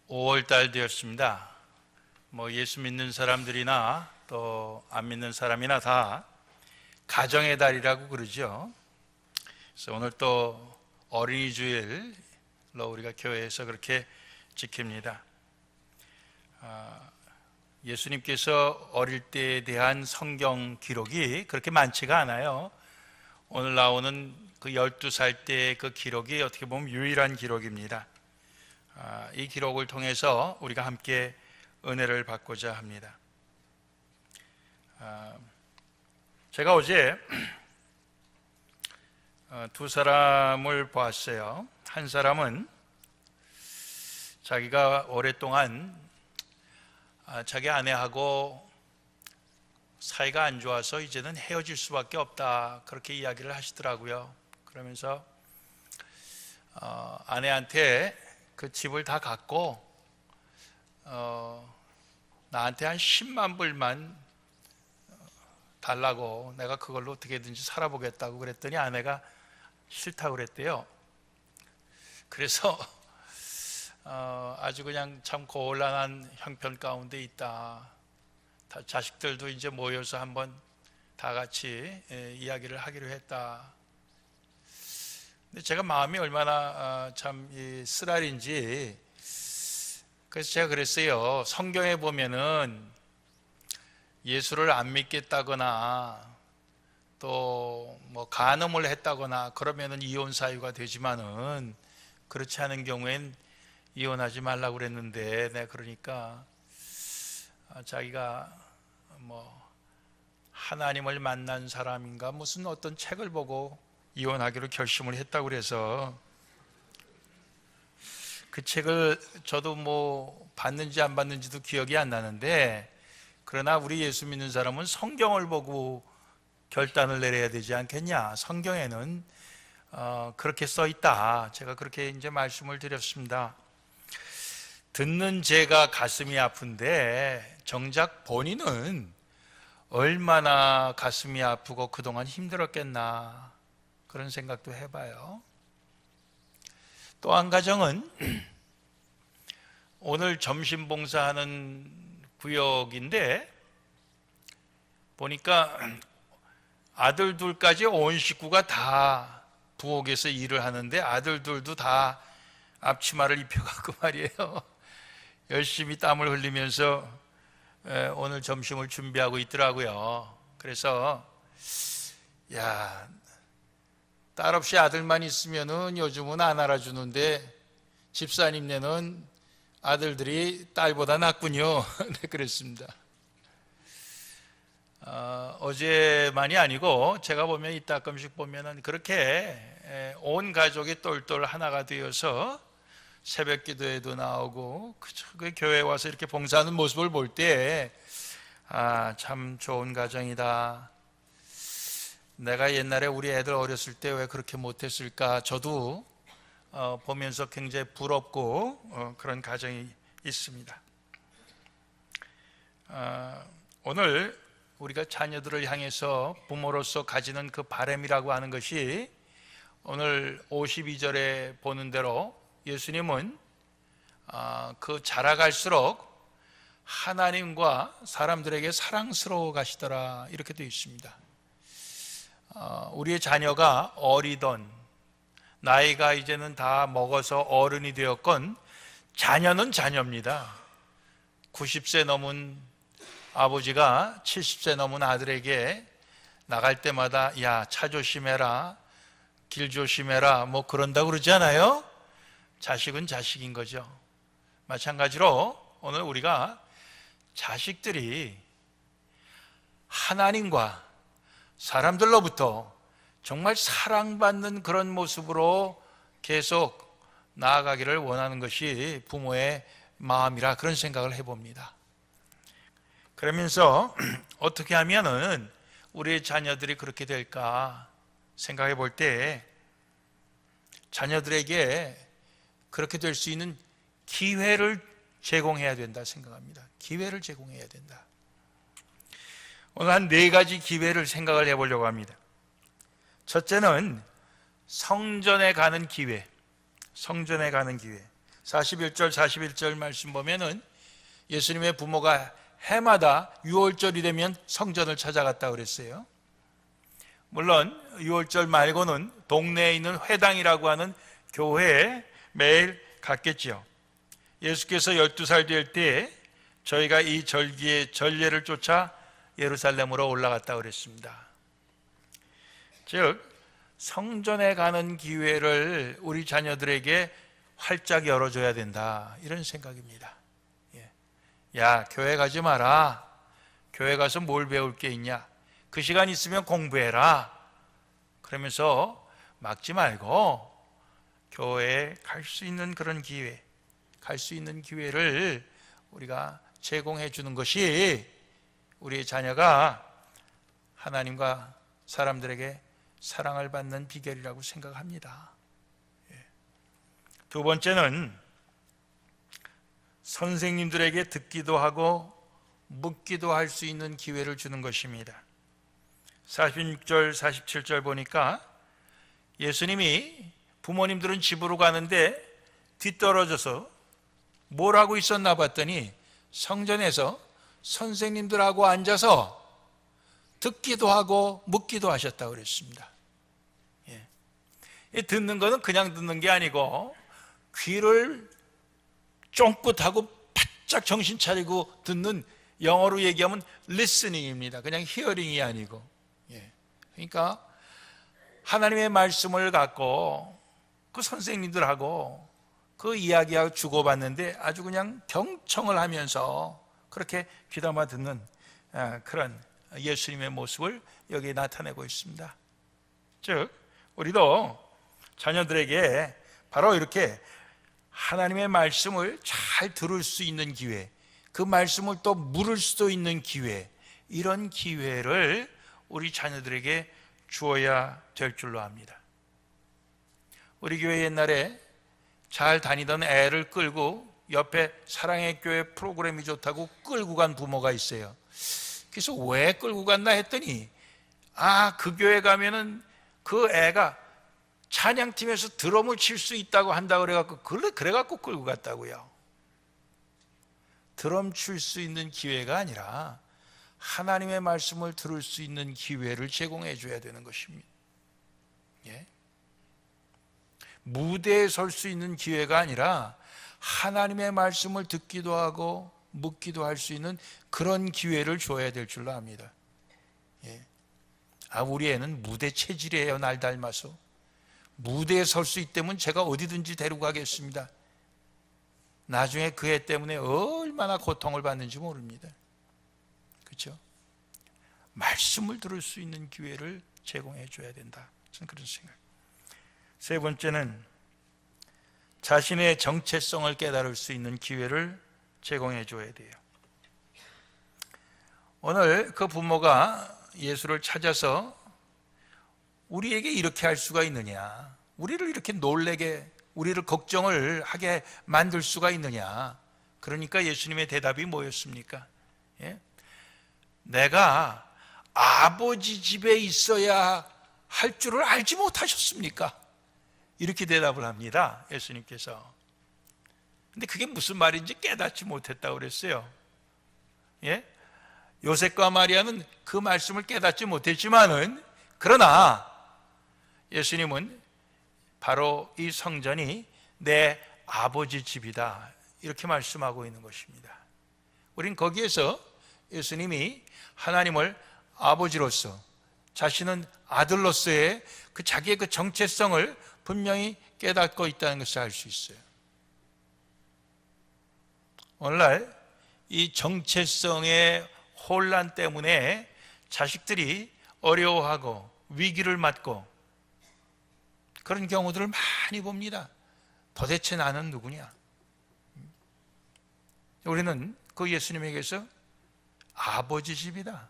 5월달 되었습니다. 예수 믿는 사람들이나 또 안 믿는 사람이나 다 가정의 달이라고 그러죠. 그래서 오늘 또 어린이 주일로 우리가 교회에서 그렇게 지킵니다. 예수님께서 어릴 때에 대한 성경 기록이 그렇게 많지가 않아요. 오늘 나오는 그 12살 때의 그 기록이 어떻게 보면 유일한 기록입니다. 이 기록을 통해서 우리가 함께 은혜를 받고자 합니다. 제가 어제 두 사람을 보았어요. 한 사람은 자기가 오랫동안 자기 아내하고 사이가 안 좋아서 이제는 헤어질 수밖에 없다, 그렇게 이야기를 하시더라고요. 그러면서 아내한테 그 집을 다 갖고 나한테 한 10만 불만 달라고, 내가 그걸로 어떻게든지 살아보겠다고 그랬더니 아내가 싫다고 그랬대요. 그래서 아주 그냥 참 곤란한 형편 가운데 있다. 자식들도 이제 모여서 한번 다 같이 이야기를 하기로 했다. 근데 제가 마음이 얼마나 참 쓰라린지, 그래서 제가 그랬어요. 성경에 보면은 예수를 안 믿겠다거나 또 간음을 했다거나 그러면은 이혼 사유가 되지만은 그렇지 않은 경우엔 이혼하지 말라고 그랬는데, 네, 그러니까 자기가 하나님을 만난 사람인가 무슨 어떤 책을 보고 이혼하기로 결심을 했다고 그래서 그 책을 저도 봤는지 안 봤는지도 기억이 안 나는데, 그러나 우리 예수 믿는 사람은 성경을 보고 결단을 내려야 되지 않겠냐. 성경에는 그렇게 써 있다. 제가 그렇게 이제 말씀을 드렸습니다. 듣는 제가 가슴이 아픈데 정작 본인은 얼마나 가슴이 아프고 그동안 힘들었겠나, 그런 생각도 해봐요. 또 한 가정은 오늘 점심 봉사하는 구역인데 보니까 아들 둘까지 온 식구가 다 부엌에서 일을 하는데 아들 둘도 다 앞치마를 입혀갖고 말이에요, 열심히 땀을 흘리면서 오늘 점심을 준비하고 있더라고요. 그래서 딸 없이 아들만 있으면은 요즘은 안 알아주는데 집사님네는 아들들이 딸보다 낫군요. 네, 그랬습니다. 어제만이 아니고 제가 보면 이따 가끔씩 보면은 그렇게 온 가족이 똘똘 하나가 되어서 새벽 기도에도 나오고 그 교회에 와서 이렇게 봉사하는 모습을 볼 때 참 좋은 가정이다. 내가 옛날에 우리 애들 어렸을 때 왜 그렇게 못했을까, 저도 보면서 굉장히 부럽고 그런 가정이 있습니다. 오늘 우리가 자녀들을 향해서 부모로서 가지는 그 바람이라고 하는 것이, 오늘 52절에 보는 대로 예수님은 그 자라갈수록 하나님과 사람들에게 사랑스러워 가시더라, 이렇게 되어 있습니다. 우리의 자녀가 어리던, 나이가 이제는 다 먹어서 어른이 되었건 자녀는 자녀입니다. 90세 넘은 아버지가 70세 넘은 아들에게 나갈 때마다 야, 차 조심해라, 길 조심해라 그런다고 그러지 않아요? 자식은 자식인 거죠. 마찬가지로 오늘 우리가 자식들이 하나님과 사람들로부터 정말 사랑받는 그런 모습으로 계속 나아가기를 원하는 것이 부모의 마음이라, 그런 생각을 해봅니다. 그러면서 어떻게 하면은 우리의 자녀들이 그렇게 될까 생각해 볼 때, 자녀들에게 그렇게 될 수 있는 기회를 제공해야 된다 생각합니다. 기회를 제공해야 된다. 오늘 한 4가지 기회를 생각을 해보려고 합니다. 첫째는 성전에 가는 기회. 성전에 가는 기회. 41절 41절 말씀 보면은 예수님의 부모가 해마다 6월절이 되면 성전을 찾아갔다 그랬어요. 물론 6월절 말고는 동네에 있는 회당이라고 하는 교회에 매일 갔겠지요. 예수께서 12살 될 때 저희가 이 절기의 전례를 쫓아 예루살렘으로 올라갔다 그랬습니다. 즉 성전에 가는 기회를 우리 자녀들에게 활짝 열어줘야 된다, 이런 생각입니다. 야, 교회 가지 마라. 교회 가서 뭘 배울 게 있냐? 그 시간 있으면 공부해라. 그러면서 막지 말고 교회에 갈 수 있는 그런 기회, 갈 수 있는 기회를 우리가 제공해 주는 것이 우리의 자녀가 하나님과 사람들에게 사랑을 받는 비결이라고 생각합니다. 두 번째는 선생님들에게 듣기도 하고 묻기도 할 수 있는 기회를 주는 것입니다. 46절 47절 보니까 예수님이 부모님들은 집으로 가는데 뒤떨어져서 뭘 하고 있었나 봤더니 성전에서 선생님들하고 앉아서 듣기도 하고 묻기도 하셨다고 그랬습니다. 듣는 거는 그냥 듣는 게 아니고 귀를 쫑긋하고 바짝 정신 차리고 듣는, 영어로 얘기하면 listening입니다. 그냥 히어링이 아니고. 그러니까 하나님의 말씀을 갖고 그 선생님들하고 그 이야기하고 주고받는데 아주 그냥 경청을 하면서 그렇게 귀담아 듣는 그런 예수님의 모습을 여기에 나타내고 있습니다. 즉 우리도 자녀들에게 바로 이렇게 하나님의 말씀을 잘 들을 수 있는 기회, 그 말씀을 또 물을 수도 있는 기회, 이런 기회를 우리 자녀들에게 주어야 될 줄로 압니다. 우리 교회 옛날에 잘 다니던 애를 끌고 옆에 사랑의 교회 프로그램이 좋다고 끌고 간 부모가 있어요. 그래서 왜 끌고 갔나 했더니 그 교회 가면은 그 애가 찬양팀에서 드럼을 칠 수 있다고 한다고 그래갖고 끌고 갔다고요. 드럼 칠 수 있는 기회가 아니라 하나님의 말씀을 들을 수 있는 기회를 제공해 줘야 되는 것입니다. 무대에 설 수 있는 기회가 아니라 하나님의 말씀을 듣기도 하고 묻기도 할 수 있는 그런 기회를 줘야 될 줄로 압니다. 우리 애는 무대 체질이에요. 날 닮아서. 무대에 설 수 있다면 제가 어디든지 데리고 가겠습니다. 나중에 그 애 때문에 얼마나 고통을 받는지 모릅니다. 그렇죠? 말씀을 들을 수 있는 기회를 제공해 줘야 된다, 저는 그런 생각. 세 번째는 자신의 정체성을 깨달을 수 있는 기회를 제공해 줘야 돼요. 오늘 그 부모가 예수를 찾아서 우리에게 이렇게 할 수가 있느냐, 우리를 이렇게 놀래게, 우리를 걱정을 하게 만들 수가 있느냐. 그러니까 예수님의 대답이 뭐였습니까? 내가 아버지 집에 있어야 할 줄을 알지 못하셨습니까? 이렇게 대답을 합니다, 예수님께서. 근데 그게 무슨 말인지 깨닫지 못했다고 그랬어요. 요셉과 마리아는 그 말씀을 깨닫지 못했지만은, 그러나 예수님은 바로 이 성전이 내 아버지 집이다, 이렇게 말씀하고 있는 것입니다. 우린 거기에서 예수님이 하나님을 아버지로서, 자신은 아들로서의 자기의 그 정체성을 분명히 깨닫고 있다는 것을 알 수 있어요. 오늘날 이 정체성의 혼란 때문에 자식들이 어려워하고 위기를 맞고 그런 경우들을 많이 봅니다. 도대체 나는 누구냐? 우리는 그 예수님에게서 아버지 집이다,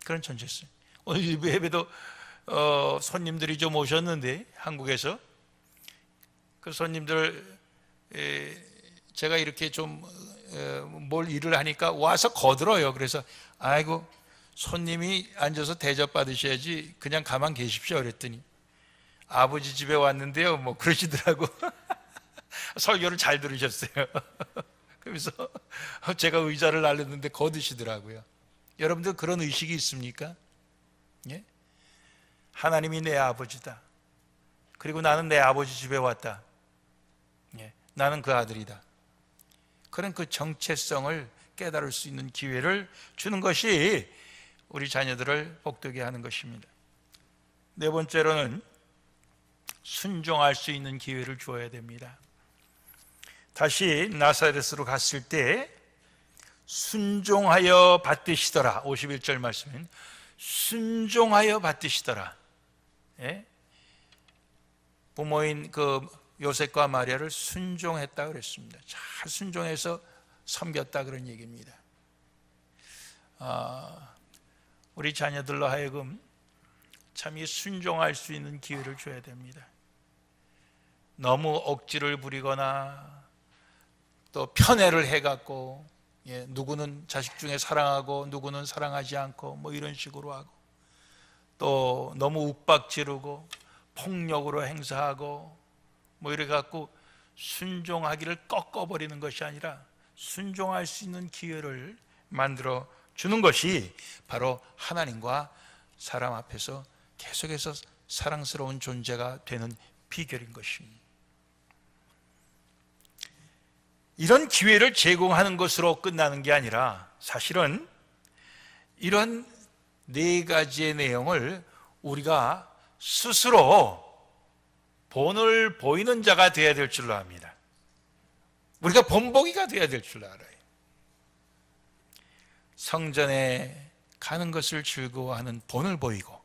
그런 정체성. 오늘 예배도 손님들이 좀 오셨는데, 한국에서 그 손님들 제가 이렇게 좀 뭘 일을 하니까 와서 거들어요. 그래서 아이고, 손님이 앉아서 대접 받으셔야지 그냥 가만 계십시오 그랬더니 아버지 집에 왔는데요 뭐 그러시더라고. 설교를 잘 들으셨어요. 그래서 제가 의자를 날렸는데 거두시더라고요. 여러분들 그런 의식이 있습니까? 예? 하나님이 내 아버지다. 그리고 나는 내 아버지 집에 왔다. 예, 나는 그 아들이다. 그런 그 정체성을 깨달을 수 있는 기회를 주는 것이 우리 자녀들을 복되게 하는 것입니다. 네 번째로는 순종할 수 있는 기회를 주어야 됩니다. 다시 나사렛으로 갔을 때 순종하여 받드시더라. 51절 말씀은 순종하여 받드시더라. 예? 부모인 그 요셉과 마리아를 순종했다 그랬습니다. 잘 순종해서 섬겼다 그런 얘기입니다. 우리 자녀들로 하여금 참 이 순종할 수 있는 기회를 줘야 됩니다. 너무 억지를 부리거나 또 편애를 해갖고 누구는 자식 중에 사랑하고 누구는 사랑하지 않고 뭐 이런 식으로 하고 또 너무 윽박지르고 폭력으로 행사하고 뭐 이래 갖고 순종하기를 꺾어버리는 것이 아니라 순종할 수 있는 기회를 만들어 주는 것이 바로 하나님과 사람 앞에서 계속해서 사랑스러운 존재가 되는 비결인 것입니다. 이런 기회를 제공하는 것으로 끝나는 게 아니라 사실은 이런 네 가지의 내용을 우리가 스스로 본을 보이는 자가 되어야 될 줄로 압니다. 우리가 본보기가 되어야 될 줄로 알아요. 성전에 가는 것을 즐거워하는 본을 보이고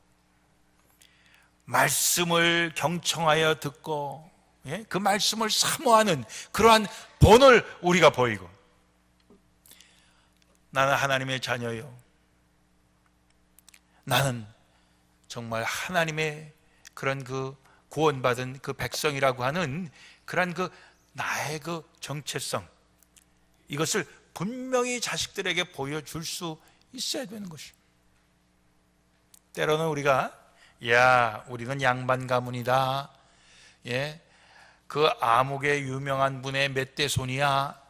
말씀을 경청하여 듣고 그 말씀을 사모하는 그러한 본을 우리가 보이고 나는 하나님의 자녀요. 나는 정말 하나님의 그런 그 구원받은 그 백성이라고 하는 그런 그 나의 그 정체성 이것을 분명히 자식들에게 보여줄 수 있어야 되는 것입니다. 때로는 우리가 우리는 양반 가문이다. 그 암흑의 유명한 분의 멧돼손이야.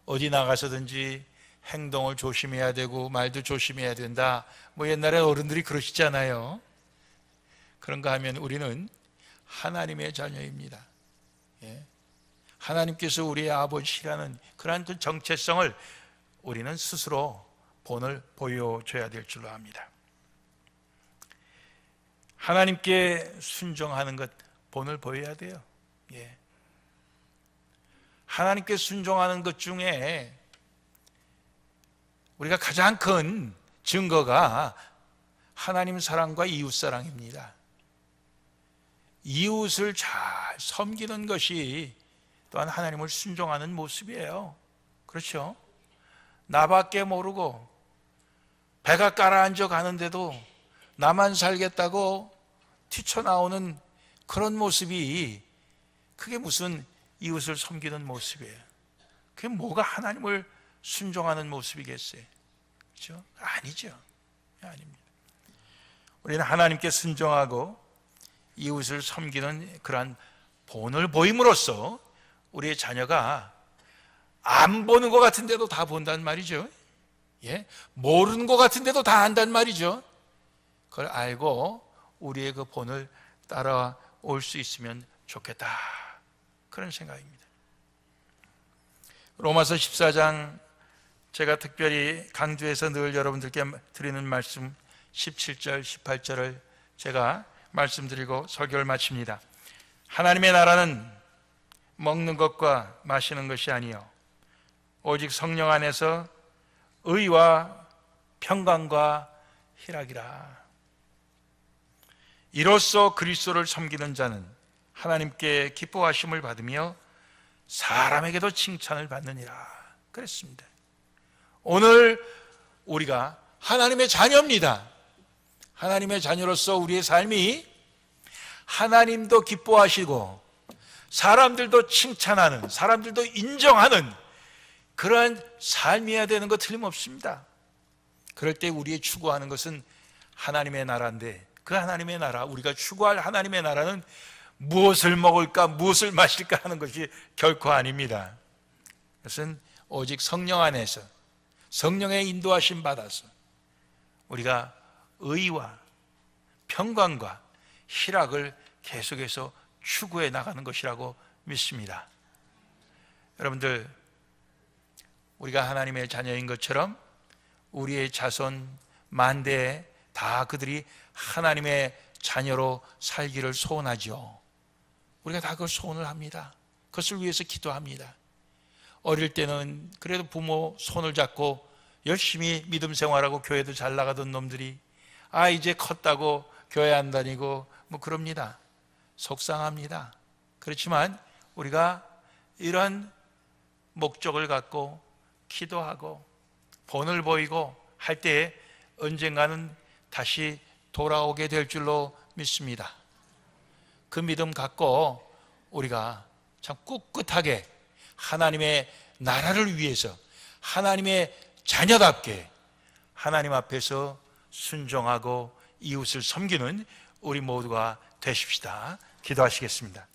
어디 나가서든지 행동을 조심해야 되고 말도 조심해야 된다. 뭐 옛날에 어른들이 그러시잖아요. 그런가 하면 우리는 하나님의 자녀입니다. 하나님께서 우리의 아버지라는 그러한 그 정체성을 우리는 스스로 본을 보여줘야 될 줄로 압니다. 하나님께 순종하는 것 본을 보여야 돼요. 하나님께 순종하는 것 중에 우리가 가장 큰 증거가 하나님 사랑과 이웃 사랑입니다. 이웃을 잘 섬기는 것이 또한 하나님을 순종하는 모습이에요. 그렇죠? 나밖에 모르고 배가 가라앉아 가는데도 나만 살겠다고 튀쳐나오는 그런 모습이 그게 무슨 이웃을 섬기는 모습이에요. 그게 뭐가 하나님을 순종하는 모습이겠어요? 그렇죠? 아니죠. 아닙니다. 우리는 하나님께 순종하고 이웃을 섬기는 그러한 본을 보임으로써 우리의 자녀가 안 보는 것 같은데도 다 본단 말이죠. 모르는 것 같은데도 다 안단 말이죠. 그걸 알고 우리의 그 본을 따라올 수 있으면 좋겠다. 그런 생각입니다. 로마서 14장 제가 특별히 강조해서 늘 여러분들께 드리는 말씀 17절, 18절을 제가 말씀드리고 설교를 마칩니다. 하나님의 나라는 먹는 것과 마시는 것이 아니요 오직 성령 안에서 의와 평강과 희락이라. 이로써 그리스도를 섬기는 자는 하나님께 기뻐하심을 받으며 사람에게도 칭찬을 받느니라 그랬습니다. 오늘 우리가 하나님의 자녀입니다. 하나님의 자녀로서 우리의 삶이 하나님도 기뻐하시고 사람들도 칭찬하는, 사람들도 인정하는 그러한 삶이어야 되는 거 틀림없습니다. 그럴 때 우리의 추구하는 것은 하나님의 나라인데 그 하나님의 나라, 우리가 추구할 하나님의 나라는 무엇을 먹을까, 무엇을 마실까 하는 것이 결코 아닙니다. 그것은 오직 성령 안에서 성령의 인도하심 받아서 우리가 의와 평강과 희락을 계속해서 추구해 나가는 것이라고 믿습니다. 여러분들, 우리가 하나님의 자녀인 것처럼 우리의 자손 만대에 다 그들이 하나님의 자녀로 살기를 소원하죠. 우리가 다 그걸 소원을 합니다. 그것을 위해서 기도합니다. 어릴 때는 그래도 부모 손을 잡고 열심히 믿음 생활하고 교회도 잘 나가던 놈들이 이제 컸다고 교회 안 다니고 그럽니다. 속상합니다. 그렇지만 우리가 이런 목적을 갖고 기도하고 본을 보이고 할 때에 언젠가는 다시 돌아오게 될 줄로 믿습니다. 그 믿음 갖고 우리가 참 꿋꿋하게 하나님의 나라를 위해서 하나님의 자녀답게 하나님 앞에서 순종하고 이웃을 섬기는 우리 모두가 되십시다. 기도하시겠습니다.